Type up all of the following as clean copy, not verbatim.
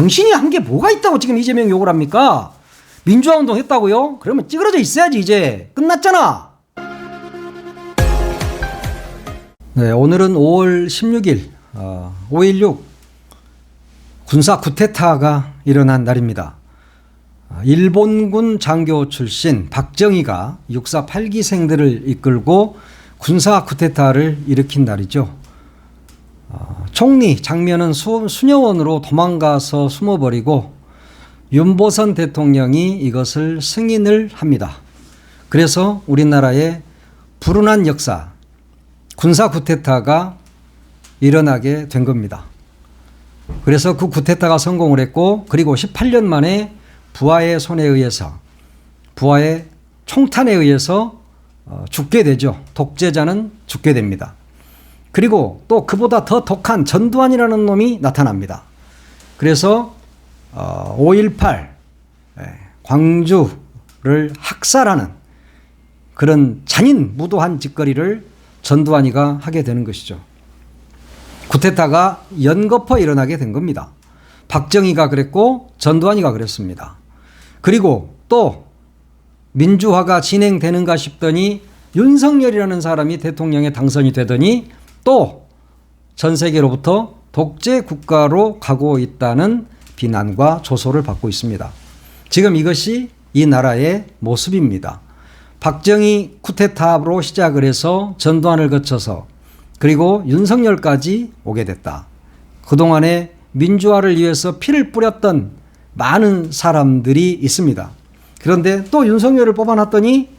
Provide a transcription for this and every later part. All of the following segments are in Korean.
당신이 한 게 뭐가 있다고 지금 이재명 욕을 합니까? 민주화 운동 했다고요? 그러면 찌그러져 있어야지. 이제 끝났잖아. 네, 오늘은 5월 16일 5.16 군사 쿠데타가 일어난 날입니다. 일본군 장교 출신 박정희가 육사 8기생들을 이끌고 군사 쿠데타를 일으킨 날이죠. 총리 장면은 수녀원으로 도망가서 숨어버리고 윤보선 대통령이 이것을 승인을 합니다. 그래서 우리나라의 불운한 역사, 군사 쿠데타가 일어나게 된 겁니다. 그래서 그 쿠데타가 성공을 했고, 그리고 18년 만에 부하의 손에 의해서, 부하의 총탄에 의해서 죽게 되죠. 독재자는 죽게 됩니다. 그리고 또 그보다 더 독한 전두환이라는 놈이 나타납니다. 그래서 5.18 광주를 학살하는 그런 잔인무도한 짓거리를 전두환이가 하게 되는 것이죠. 쿠데타가 연거푸 일어나게 된 겁니다. 박정희가 그랬고 전두환이가 그랬습니다. 그리고 또 민주화가 진행되는가 싶더니 윤석열이라는 사람이 대통령에 당선이 되더니 또 전 세계로부터 독재 국가로 가고 있다는 비난과 조소를 받고 있습니다. 지금 이것이 이 나라의 모습입니다. 박정희 쿠데타로 시작을 해서 전두환을 거쳐서 그리고 윤석열까지 오게 됐다. 그동안에 민주화를 위해서 피를 뿌렸던 많은 사람들이 있습니다. 그런데 또 윤석열을 뽑아놨더니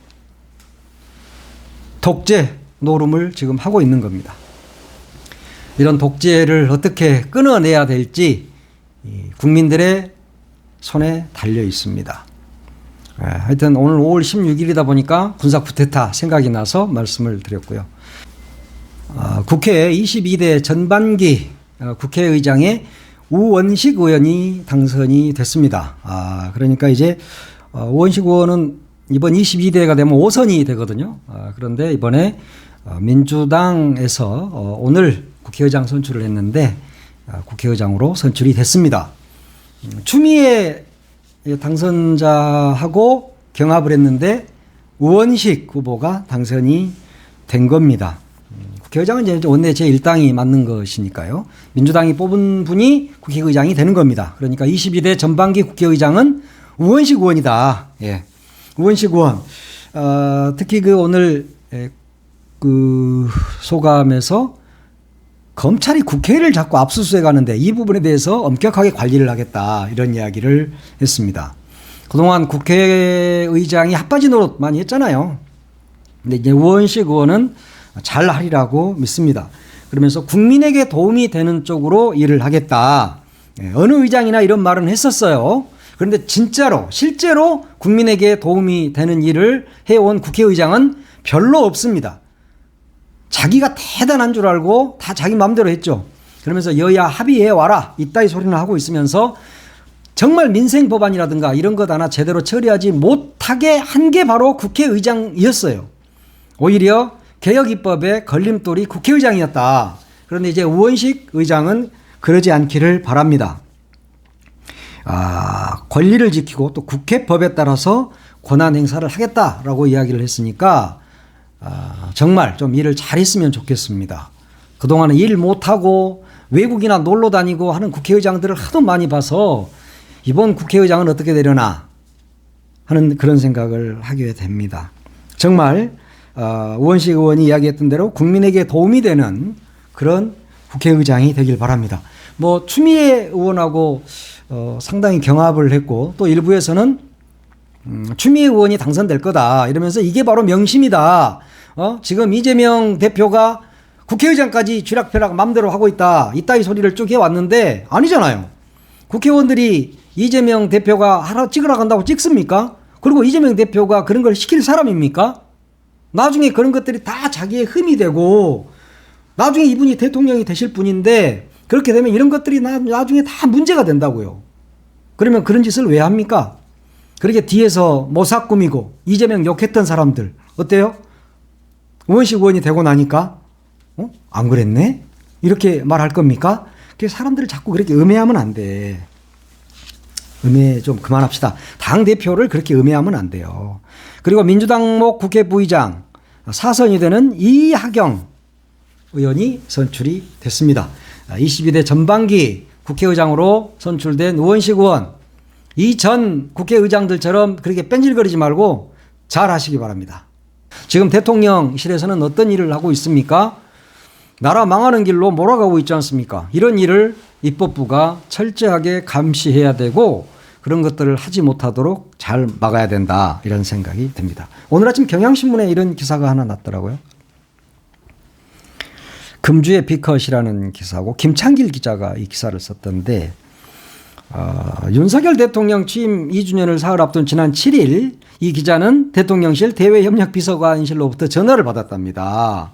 독재 노름을 지금 하고 있는 겁니다. 이런 독재를 어떻게 끊어내야 될지 국민들의 손에 달려 있습니다. 하여튼 오늘 5월 16일이다 보니까 군사 쿠데타 생각이 나서 말씀을 드렸고요. 국회 22대 전반기 국회의장에 우원식 의원이 당선이 됐습니다. 그러니까 이제 우원식 의원은 이번 22대가 되면 5선이 되거든요. 그런데 이번에 민주당에서 오늘 국회의장 선출을 했는데 국회의장으로 선출이 됐습니다. 추미애 당선자하고 경합을 했는데 우원식 후보가 당선이 된 겁니다. 국회의장은 이제 원내 제1당이 맞는 것이니까요. 민주당이 뽑은 분이 국회의장이 되는 겁니다. 그러니까 22대 전반기 국회의장은 우원식 의원이다. 예. 우원식 의원. 특히 그 오늘 그 소감에서 검찰이 국회를 자꾸 압수수색하는데 이 부분에 대해서 엄격하게 관리를 하겠다 이런 이야기를 했습니다. 그동안 국회의장이 핫바지 노릇 많이 했잖아요. 근데 이제 우원식 의원은 잘 하리라고 믿습니다. 그러면서 국민에게 도움이 되는 쪽으로 일을 하겠다. 어느 의장이나 이런 말은 했었어요. 그런데 진짜로 실제로 국민에게 도움이 되는 일을 해온 국회의장은 별로 없습니다. 자기가 대단한 줄 알고 다 자기 마음대로 했죠. 그러면서 여야 합의해 와라 이따위 소리는 하고 있으면서 정말 민생 법안이라든가 이런 것 하나 제대로 처리하지 못하게 한 게 바로 국회의장이었어요. 오히려 개혁 입법의 걸림돌이 국회의장이었다. 그런데 이제 우원식 의장은 그러지 않기를 바랍니다. 권리를 지키고 또 국회법에 따라서 권한 행사를 하겠다라고 이야기를 했으니까 정말 좀 일을 잘했으면 좋겠습니다. 그동안은 일 못하고 외국이나 놀러 다니고 하는 국회의장들을 하도 많이 봐서 이번 국회의장은 어떻게 되려나 하는 그런 생각을 하게 됩니다. 정말 우원식 의원이 이야기했던 대로 국민에게 도움이 되는 그런 국회의장이 되길 바랍니다. 뭐 추미애 의원하고 상당히 경합을 했고 또 일부에서는 추미애 의원이 당선될 거다 이러면서 이게 바로 명심이다. 지금 이재명 대표가 국회의장까지 쥐락펴락 맘대로 하고 있다. 이따위 소리를 쭉 해왔는데 아니잖아요. 국회의원들이 이재명 대표가 하나 찍으러 간다고 찍습니까? 그리고 이재명 대표가 그런 걸 시킬 사람입니까? 나중에 그런 것들이 다 자기의 흠이 되고 나중에 이분이 대통령이 되실 분인데 그렇게 되면 이런 것들이 나중에 다 문제가 된다고요. 그러면 그런 짓을 왜 합니까? 그렇게 뒤에서 모사 꾸미고 이재명 욕했던 사람들 어때요? 우원식 의원이 되고 나니까 안 그랬네? 이렇게 말할 겁니까? 사람들을 자꾸 그렇게 음해하면 안 돼. 좀 그만합시다. 당대표를 그렇게 음해하면 안 돼요. 그리고 민주당목 국회 부의장 4선이 되는 이하경 의원이 선출이 됐습니다. 22대 전반기 국회의장으로 선출된 우원식 의원, 이 전 국회의장들처럼 그렇게 뺀질거리지 말고 잘 하시기 바랍니다. 지금 대통령실에서는 어떤 일을 하고 있습니까? 나라 망하는 길로 몰아가고 있지 않습니까? 이런 일을 입법부가 철저하게 감시해야 되고 그런 것들을 하지 못하도록 잘 막아야 된다, 이런 생각이 듭니다. 오늘 아침 경향신문에 이런 기사가 하나 났더라고요. 금주의 비컷이라는 기사고 김창길 기자가 이 기사를 썼던데, 윤석열 대통령 취임 2주년을 사흘 앞둔 지난 7일 이 기자는 대통령실 대외협력비서관실로부터 전화를 받았답니다.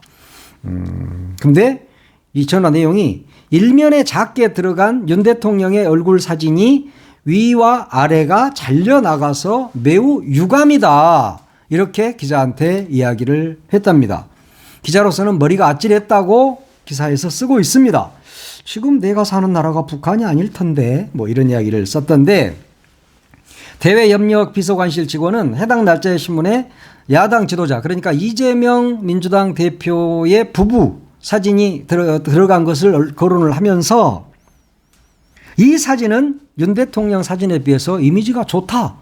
근데 이 전화 내용이 일면에 작게 들어간 윤 대통령의 얼굴 사진이 위와 아래가 잘려나가서 매우 유감이다, 이렇게 기자한테 이야기를 했답니다. 기자로서는 머리가 아찔했다고 기사에서 쓰고 있습니다. 지금 내가 사는 나라가 북한이 아닐 텐데, 뭐 이런 이야기를 썼던데, 대외협력비서관실 직원은 해당 날짜의 신문에 야당 지도자, 그러니까 이재명 민주당 대표의 부부 사진이 들어간 것을 거론을 하면서 이 사진은 윤 대통령 사진에 비해서 이미지가 좋다,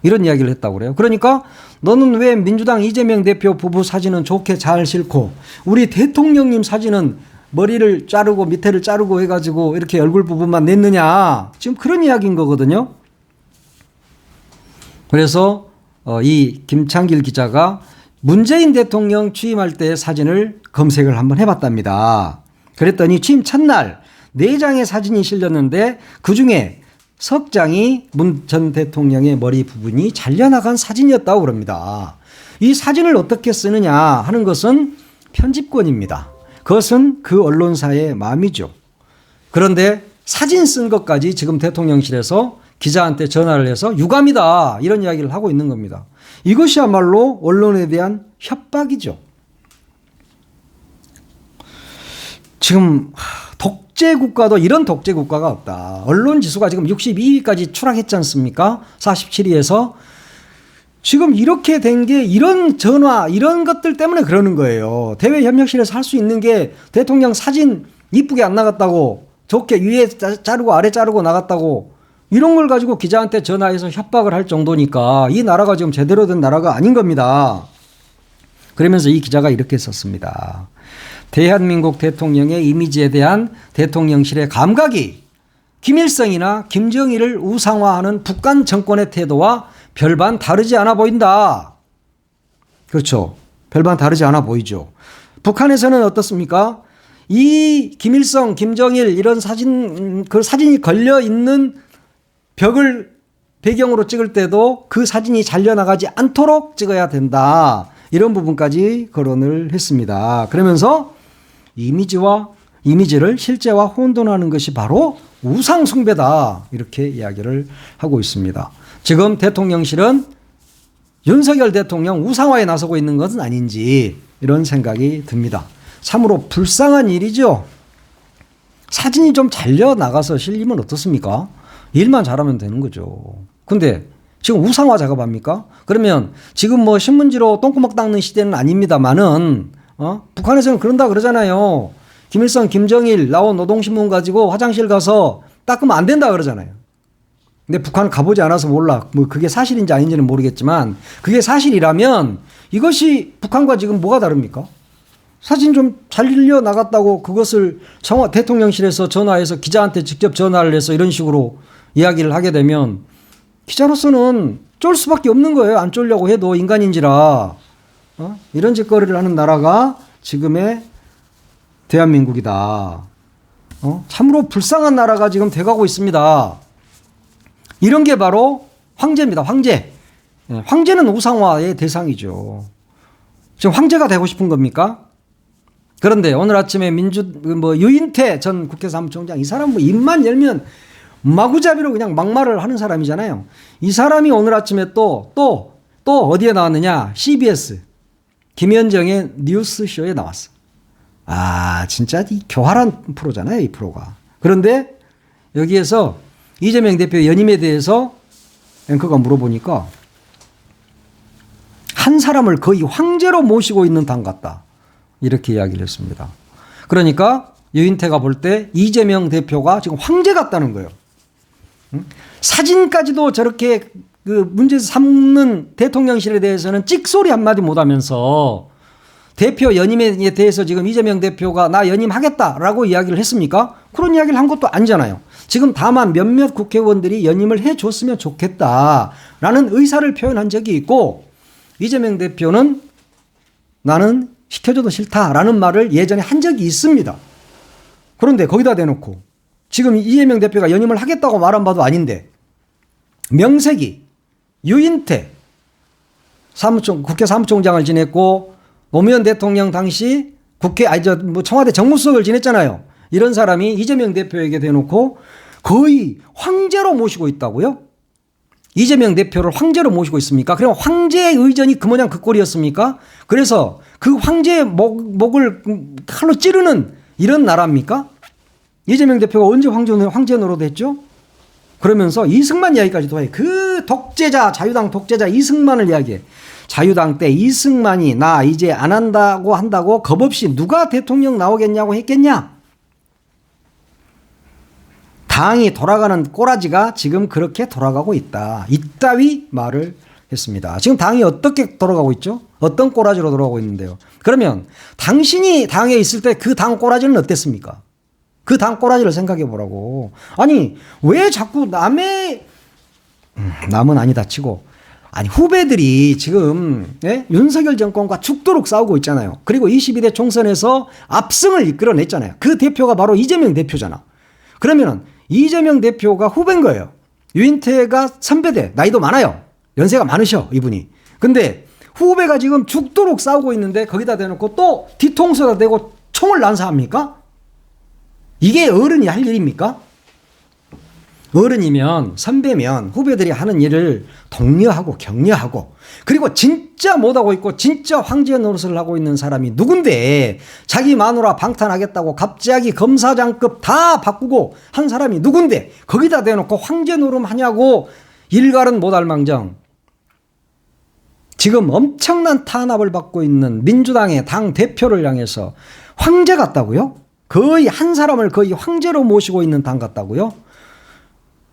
이런 이야기를 했다고 그래요. 그러니까 너는 왜 민주당 이재명 대표 부부 사진은 좋게 잘 싫고 우리 대통령님 사진은 머리를 자르고 밑에를 자르고 해가지고 이렇게 얼굴 부분만 냈느냐, 지금 그런 이야기인 거거든요. 그래서 이 김창길 기자가 문재인 대통령 취임할 때의 사진을 검색을 한번 해봤답니다. 그랬더니 취임 첫날 4장의 사진이 실렸는데 그중에 석 장이 문 전 대통령의 머리 부분이 잘려나간 사진이었다고 그럽니다. 이 사진을 어떻게 쓰느냐 하는 것은 편집권입니다. 그것은 그 언론사의 마음이죠. 그런데 사진 쓴 것까지 지금 대통령실에서 기자한테 전화를 해서 유감이다, 이런 이야기를 하고 있는 겁니다. 이것이야말로 언론에 대한 협박이죠. 지금 독재국가도 이런 독재국가가 없다. 언론 지수가 지금 62위까지 추락했지 않습니까? 47위에서. 지금 이렇게 된 게 이런 전화, 이런 것들 때문에 그러는 거예요. 대외협력실에서 할 수 있는 게 대통령 사진 이쁘게 안 나갔다고, 좋게 위에 자르고 아래 자르고 나갔다고, 이런 걸 가지고 기자한테 전화해서 협박을 할 정도니까 이 나라가 지금 제대로 된 나라가 아닌 겁니다. 그러면서 이 기자가 이렇게 썼습니다. 대한민국 대통령의 이미지에 대한 대통령실의 감각이 김일성이나 김정일을 우상화하는 북한 정권의 태도와 별반 다르지 않아 보인다. 그렇죠. 별반 다르지 않아 보이죠. 북한에서는 어떻습니까? 이 김일성, 김정일 이런 사진, 그 사진이 걸려 있는 벽을 배경으로 찍을 때도 그 사진이 잘려나가지 않도록 찍어야 된다, 이런 부분까지 거론을 했습니다. 그러면서 이미지를 실제와 혼돈하는 것이 바로 우상 숭배다, 이렇게 이야기를 하고 있습니다. 지금 대통령실은 윤석열 대통령 우상화에 나서고 있는 것은 아닌지, 이런 생각이 듭니다. 참으로 불쌍한 일이죠. 사진이 좀 잘려나가서 실리면 어떻습니까? 일만 잘하면 되는 거죠. 근데 지금 우상화 작업합니까? 그러면 지금 뭐 신문지로 똥구멍 닦는 시대는 아닙니다만은, 북한에서는 그런다 그러잖아요. 김일성, 김정일 나온 노동신문 가지고 화장실 가서 닦으면 안 된다 그러잖아요. 근데 북한은 가보지 않아서 몰라. 뭐 그게 사실인지 아닌지는 모르겠지만, 그게 사실이라면 이것이 북한과 지금 뭐가 다릅니까? 사진 좀 잘려 나갔다고 그것을 대통령실에서 전화해서 기자한테 직접 전화를 해서 이런 식으로 이야기를 하게 되면 기자로서는 쫄 수밖에 없는 거예요. 안 쫄려고 해도 인간인지라. 이런 짓거리를 하는 나라가 지금의 대한민국이다. 참으로 불쌍한 나라가 지금 돼가고 있습니다. 이런 게 바로 황제입니다. 황제. 황제는 우상화의 대상이죠. 지금 황제가 되고 싶은 겁니까? 그런데 오늘 아침에 유인태 전 국회 사무총장, 이 사람 뭐 입만 열면 마구잡이로 그냥 막말을 하는 사람이잖아요. 이 사람이 오늘 아침에 또 어디에 나왔느냐? CBS 김현정의 뉴스쇼에 나왔어. 진짜 이 교활한 프로잖아요, 이 프로가. 그런데 여기에서 이재명 대표의 연임에 대해서 앵커가 물어보니까 한 사람을 거의 황제로 모시고 있는 당 같다. 이렇게 이야기를 했습니다. 그러니까 유인태가 볼 때 이재명 대표가 지금 황제 같다는 거예요. 사진까지도 저렇게 그 문제 삼는 대통령실에 대해서는 찍소리 한마디 못하면서 대표 연임에 대해서 지금 이재명 대표가 나 연임하겠다라고 이야기를 했습니까? 그런 이야기를 한 것도 아니잖아요. 지금 다만 몇몇 국회의원들이 연임을 해줬으면 좋겠다라는 의사를 표현한 적이 있고 이재명 대표는 나는 시켜줘도 싫다라는 말을 예전에 한 적이 있습니다. 그런데 거기다 대놓고 지금 이재명 대표가 연임을 하겠다고 말한 바도 아닌데 명색이 유인태 국회 사무총장을 지냈고 노무현 대통령 당시 청와대 정무수석을 지냈잖아요. 이런 사람이 이재명 대표에게 대놓고 거의 황제로 모시고 있다고요? 이재명 대표를 황제로 모시고 있습니까? 그럼 황제의 의전이 그 모양 그 꼴이었습니까? 그래서 그 황제의 목을 칼로 찌르는 이런 나라입니까? 이재명 대표가 언제 황제 노릇했죠? 그러면서 이승만 이야기까지도 해. 그 독재자, 자유당 독재자 이승만을 이야기해. 자유당 때 이승만이 나 이제 안 한다고 겁 없이 누가 대통령 나오겠냐고 했겠냐? 당이 돌아가는 꼬라지가 지금 그렇게 돌아가고 있다. 이따위 말을 했습니다. 지금 당이 어떻게 돌아가고 있죠? 어떤 꼬라지로 돌아가고 있는데요. 그러면 당신이 당에 있을 때 그 당 꼬라지는 어땠습니까? 그 당 꼬라지를 생각해 보라고. 아니 왜 자꾸 남은 아니다 치고 아니 후배들이 지금 윤석열 정권과 죽도록 싸우고 있잖아요. 그리고 22대 총선에서 압승을 이끌어냈잖아요. 그 대표가 바로 이재명 대표잖아. 그러면은 이재명 대표가 후배인 거예요. 유인태가 선배대, 나이도 많아요. 연세가 많으셔 이분이. 근데 후배가 지금 죽도록 싸우고 있는데 거기다 대놓고 또 뒤통수에다 대고 총을 난사합니까? 이게 어른이 할 일입니까? 어른이면 선배면 후배들이 하는 일을 독려하고 격려하고 그리고 진짜 못하고 있고 진짜 황제 노릇을 하고 있는 사람이 누군데 자기 마누라 방탄하겠다고 갑자기 검사장급 다 바꾸고 한 사람이 누군데 거기다 대놓고 황제 노름 하냐고 일갈은 못할 망정 지금 엄청난 탄압을 받고 있는 민주당의 당 대표를 향해서 황제 같다고요? 거의 한 사람을 거의 황제로 모시고 있는 당 같다고요?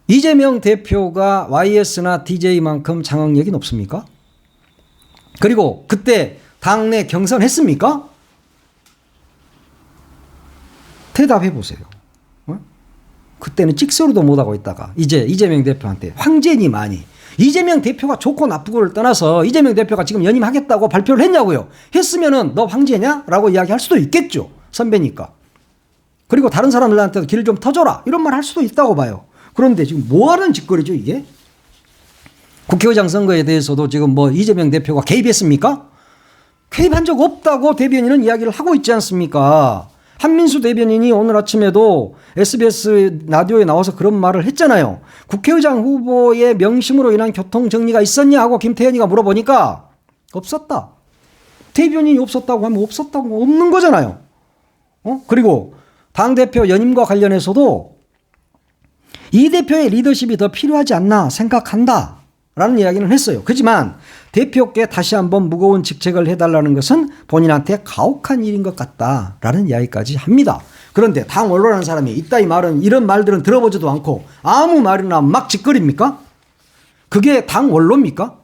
이재명 대표가 YS나 DJ만큼 장악력이 높습니까? 그리고 그때 당내 경선했습니까? 대답해 보세요. 그때는 찍소리도 못하고 있다가 이제 이재명 대표한테 황제니 많이 이재명 대표가 좋고 나쁘고를 떠나서 이재명 대표가 지금 연임하겠다고 발표를 했냐고요. 했으면은 너 황제냐? 라고 이야기할 수도 있겠죠. 선배니까. 그리고 다른 사람들한테도 길 좀 터줘라 이런 말 할 수도 있다고 봐요. 그런데 지금 뭐 하는 짓거리죠 이게? 국회의장 선거에 대해서도 지금 뭐 이재명 대표가 개입했습니까? 개입한 적 없다고 대변인은 이야기를 하고 있지 않습니까? 한민수 대변인이 오늘 아침에도 SBS 라디오에 나와서 그런 말을 했잖아요. 국회의장 후보의 명심으로 인한 교통정리가 있었냐 하고 김태현이가 물어보니까 없었다. 대변인이 없었다고 하면 없었다고 없는 거잖아요. 그리고 당대표 연임과 관련해서도 이 대표의 리더십이 더 필요하지 않나 생각한다 라는 이야기는 했어요. 그렇지만 대표께 다시 한번 무거운 직책을 해달라는 것은 본인한테 가혹한 일인 것 같다라는 이야기까지 합니다. 그런데 당 원로라는 사람이 이따위 말은 이런 말들은 들어보지도 않고 아무 말이나 막 짓거립니까? 그게 당 원로입니까?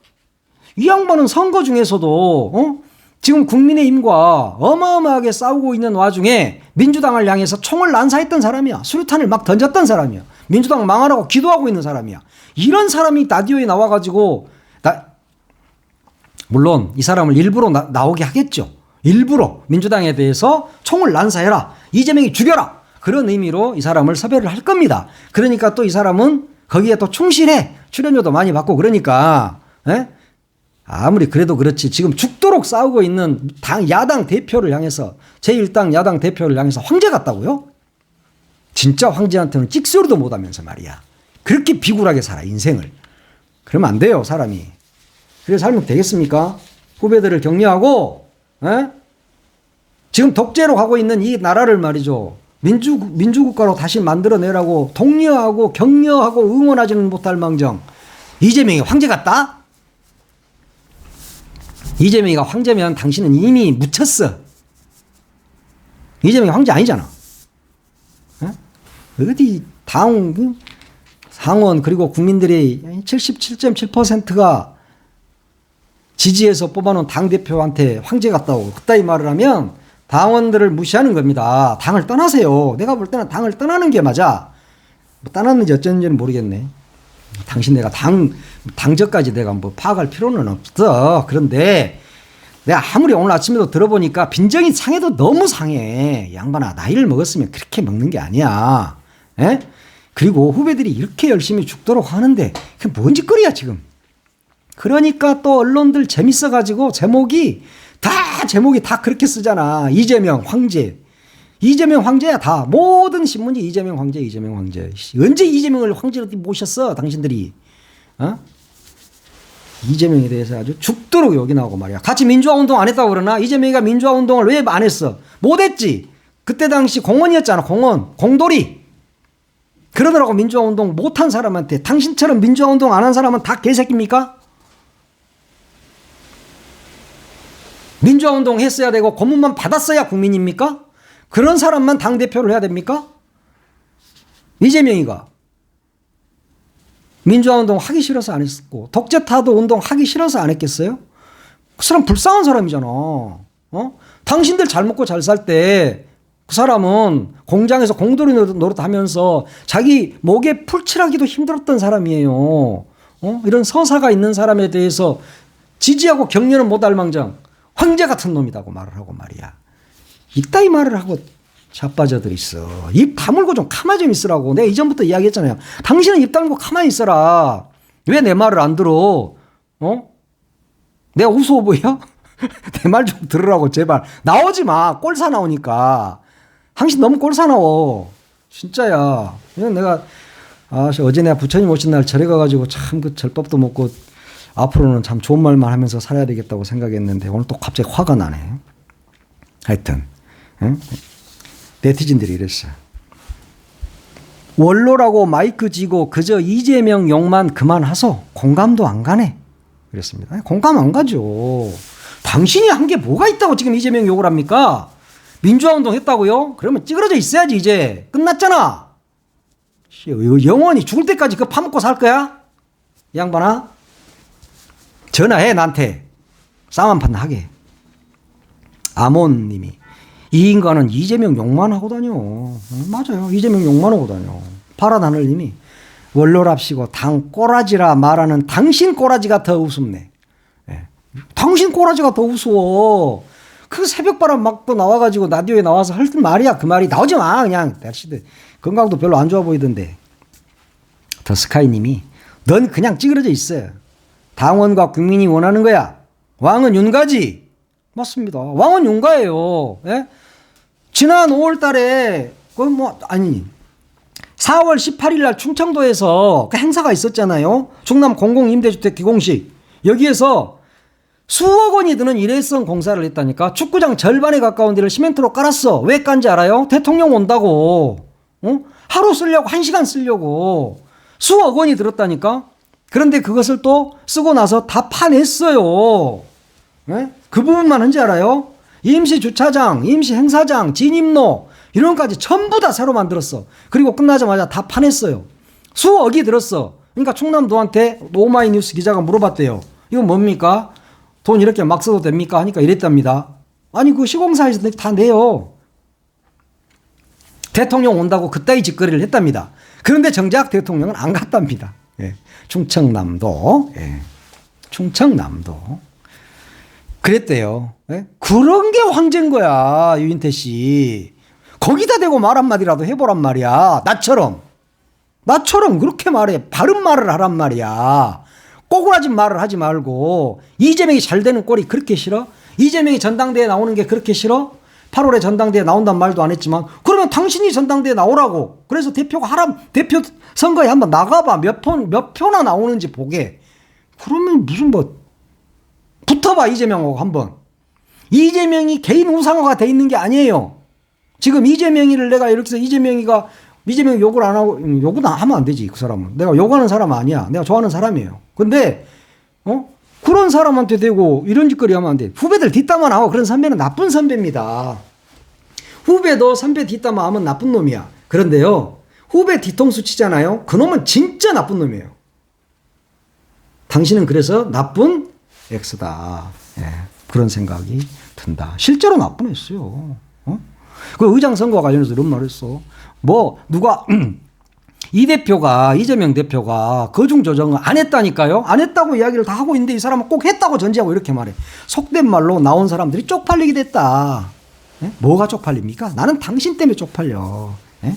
이 양반은 선거 중에서도 지금 국민의힘과 어마어마하게 싸우고 있는 와중에 민주당을 향해서 총을 난사했던 사람이야. 수류탄을 막 던졌던 사람이야. 민주당 망하라고 기도하고 있는 사람이야. 이런 사람이 라디오에 나와가지고 물론 이 사람을 일부러 나오게 하겠죠. 일부러 민주당에 대해서 총을 난사해라. 이재명이 죽여라. 그런 의미로 이 사람을 섭외를 할 겁니다. 그러니까 또 이 사람은 거기에 또 충실해. 출연료도 많이 받고 그러니까 아무리 그래도 그렇지 지금 죽도록 싸우고 있는 야당 대표를 향해서 제1당 야당 대표를 향해서 황제 같다고요? 진짜 황제한테는 찍소리도 못하면서 말이야. 그렇게 비굴하게 살아 인생을. 그러면 안 돼요 사람이. 그래서 살면 되겠습니까? 후배들을 격려하고 지금 독재로 가고 있는 이 나라를 말이죠. 민주국가로 다시 만들어내라고 독려하고 격려하고 응원하지는 못할 망정 이재명이 황제 같다? 이재명이가 황제면 당신은 이미 묻혔어. 이재명이 황제 아니잖아. 어디 상원 그리고 국민들이 77.7%가 지지해서 뽑아놓은 당대표한테 황제 같다고 그따위 말을 하면 당원들을 무시하는 겁니다. 당을 떠나세요. 내가 볼 때는 당을 떠나는 게 맞아. 뭐 떠났는지 어쩐지는 모르겠네. 당신 내가 당적까지 내가 뭐 파악할 필요는 없어. 그런데 내가 아무리 오늘 아침에도 들어보니까 빈정이 상해도 너무 상해. 양반아, 나이를 먹었으면 그렇게 먹는 게 아니야. 에? 그리고 후배들이 이렇게 열심히 죽도록 하는데 그게 뭔 짓거리야 지금. 그러니까 또 언론들 재밌어가지고 제목이 다 그렇게 쓰잖아. 이재명 황제. 이재명 황제야 다. 모든 신문이 이재명 황제, 이재명 황제. 언제 이재명을 황제로 모셨어 당신들이. 어? 이재명에 대해서 아주 죽도록 욕이 나오고 말이야. 같이 민주화 운동 안 했다고 그러나? 이재명이가 민주화 운동을 왜 안 했어? 못 했지. 그때 당시 공원이었잖아. 공돌이. 그러더라고. 민주화 운동 못한 사람한테. 당신처럼 민주화 운동 안 한 사람은 다 개새끼입니까? 민주화 운동 했어야 되고 고문만 받았어야 국민입니까? 그런 사람만 당대표를 해야 됩니까? 이재명이가 민주화 운동 하기 싫어서 안 했었고 독재 타도 운동 하기 싫어서 안 했겠어요? 그 사람 불쌍한 사람이잖아. 당신들 잘 먹고 잘 살 때 그 사람은 공장에서 공돌이 노릇하면서 자기 목에 풀칠하기도 힘들었던 사람이에요. 이런 서사가 있는 사람에 대해서 지지하고 격려는 못할 망정 황제 같은 놈이라고 말을 하고 말이야. 이따위 말을 하고 자빠져들 있어. 입 다물고 좀 가만히 좀 있으라고. 내가 이전부터 이야기했잖아요. 당신은 입 다물고 가만히 있어라. 왜 내 말을 안 들어? 내가 우스워 보여? 내 말 좀 들으라고 제발. 나오지 마. 꼴사 나오니까. 당신 너무 꼴사 나워. 진짜야. 그냥 내가 어제 내가 부처님 오신 날 절에 가가지고 참 그 절밥도 먹고 앞으로는 참 좋은 말만 하면서 살아야 되겠다고 생각했는데 오늘 또 갑자기 화가 나네. 하여튼 네티즌들이 이랬어요. 원로라고 마이크 쥐고 그저 이재명 욕만 그만하소. 공감도 안 가네. 그랬습니다. 공감 안 가죠. 당신이 한 게 뭐가 있다고 지금 이재명 욕을 합니까? 민주화 운동 했다고요? 그러면 찌그러져 있어야지. 이제 끝났잖아. 영원히 죽을 때까지 그거 파먹고 살 거야? 이 양반아. 전화해 나한테. 싸움 한 판 하게. 아몬님이 이 인간은 이재명 욕만 하고 다녀. 맞아요. 이재명 욕만 하고 다녀. 파란하늘님이 원로랍시고 당 꼬라지라 말하는 당신 꼬라지가 더 우습네. 네. 당신 꼬라지가 더 우스워. 그 새벽바람 막 또 나와가지고 라디오에 나와서 할 말이야. 그 말이 나오지 마. 그냥 날씨들 건강도 별로 안 좋아 보이던데. 더 스카이님이 넌 그냥 찌그러져 있어. 당원과 국민이 원하는 거야. 왕은 윤가지. 맞습니다. 왕은 윤가예요. 예? 지난 5월 달에 4월 18일 날 충청도에서 그 행사가 있었잖아요. 충남 공공임대주택 기공식. 여기에서 수억 원이 드는 일회성 공사를 했다니까. 축구장 절반에 가까운 데를 시멘트로 깔았어. 왜 깐지 알아요? 대통령 온다고. 하루 쓰려고 1시간 쓰려고. 수억 원이 들었다니까. 그런데 그것을 또 쓰고 나서 다 파냈어요. 네? 그 부분만 한지 알아요? 임시 주차장, 임시 행사장, 진입로 이런 것까지 전부 다 새로 만들었어. 그리고 끝나자마자 다 파냈어요. 수억이 들었어. 그러니까 충남도한테 오마이뉴스 기자가 물어봤대요. 이건 뭡니까? 돈 이렇게 막 써도 됩니까? 하니까 이랬답니다. 아니 그 시공사에서 다 내요. 대통령 온다고 그따위 짓거리를 했답니다. 그런데 정작 대통령은 안 갔답니다. 예. 충청남도. 예. 충청남도. 그랬대요. 예? 그런 게 황제인 거야. 유인태 씨. 거기다 대고 말 한마디라도 해보란 말이야. 나처럼 그렇게 말해. 바른 말을 하란 말이야. 꼬꾸라진 말을 하지 말고. 이재명이 잘 되는 꼴이 그렇게 싫어? 이재명이 전당대회에 나오는 게 그렇게 싫어? 8월에 전당대회에 나온단 말도 안 했지만 그러면 당신이 전당대회에 나오라고. 그래서 대표 선거에 한번 나가봐. 몇 표나 나오는지 보게. 그러면 무슨 붙어봐 이재명하고 한번. 이재명이 개인 우상화가 돼 있는 게 아니에요. 지금 이재명이를 내가 이렇게 해서 이재명이 욕을 안 하고, 욕은 하면 안 되지, 그 사람은. 내가 욕하는 사람 아니야. 내가 좋아하는 사람이에요. 근데, 그런 사람한테 대고 이런 짓거리 하면 안 돼. 후배들 뒷담화 하고 그런 선배는 나쁜 선배입니다. 후배도 선배 뒷담화 하면 나쁜 놈이야. 그런데요, 후배 뒤통수 치잖아요. 그놈은 진짜 나쁜 놈이에요. 당신은 그래서 나쁜 X다. 예, 그런 생각이 든다. 실제로 나쁜 X요. 그 의장 선거와 관련해서 이런 말을 했어. 누가 이재명 대표가 거중 조정을 안 했다니까요. 안 했다고 이야기를 다 하고 있는데 이 사람은 꼭 했다고 전제하고 이렇게 말해. 속된 말로 나온 사람들이 쪽팔리게 됐다. 예? 뭐가 쪽팔립니까? 나는 당신 때문에 쪽팔려. 예?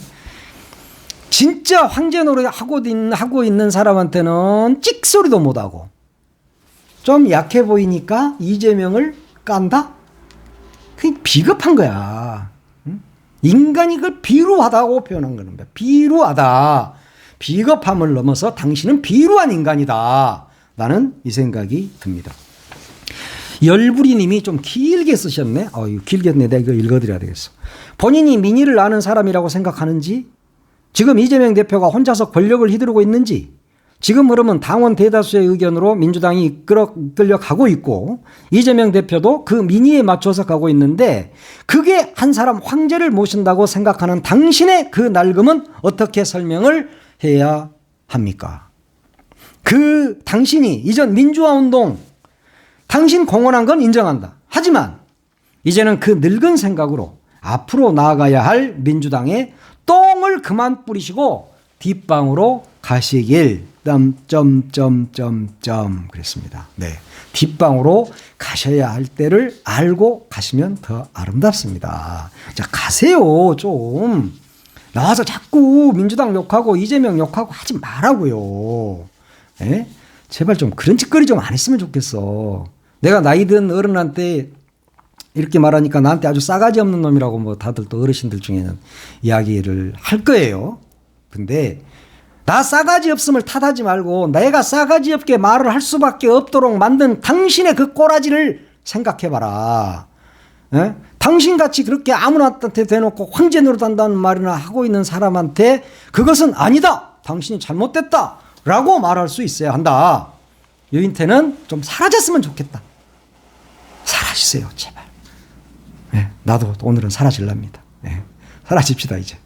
진짜 황제 노래 하고 있는 사람한테는 찍소리도 못하고 좀 약해 보이니까 이재명을 깐다? 그게 비겁한 거야. 인간이 그걸 비루하다고 표현한 겁니다. 비루하다. 비겁함을 넘어서 당신은 비루한 인간이다. 나는 이 생각이 듭니다. 열부리 님이 좀 길게 쓰셨네. 길게 했네. 내가 이거 읽어드려야 되겠어. 본인이 민의를 아는 사람이라고 생각하는지, 지금 이재명 대표가 혼자서 권력을 휘두르고 있는지, 지금 흐름은 당원 대다수의 의견으로 민주당이 이끌려 가고 있고 이재명 대표도 그 민의에 맞춰서 가고 있는데 그게 한 사람 황제를 모신다고 생각하는 당신의 그 낡음은 어떻게 설명을 해야 합니까? 그 당신이 이전 민주화 운동 당신 공헌한 건 인정한다. 하지만 이제는 그 늙은 생각으로 앞으로 나아가야 할 민주당에 똥을 그만 뿌리시고 뒷방으로 가시길 그랬습니다. 네. 뒷방으로 가셔야 할 때를 알고 가시면 더 아름답습니다. 자, 가세요. 좀 나와서 자꾸 민주당 욕하고 이재명 욕하고 하지 말라고요. 네? 제발 좀 그런 짓거리 좀 안 했으면 좋겠어. 내가 나이 든 어른한테 이렇게 말하니까 나한테 아주 싸가지 없는 놈이라고 뭐 다들 또 어르신들 중에는 이야기를 할 거예요. 근데 나 싸가지 없음을 탓하지 말고 내가 싸가지 없게 말을 할 수밖에 없도록 만든 당신의 그 꼬라지를 생각해봐라. 에? 당신같이 그렇게 아무나한테 대놓고 황제 노릇한다는 말이나 하고 있는 사람한테 그것은 아니다. 당신이 잘못됐다. 라고 말할 수 있어야 한다. 유인태는 좀 사라졌으면 좋겠다. 사라지세요. 제발. 네, 나도 오늘은 사라질랍니다. 네, 사라집시다 이제.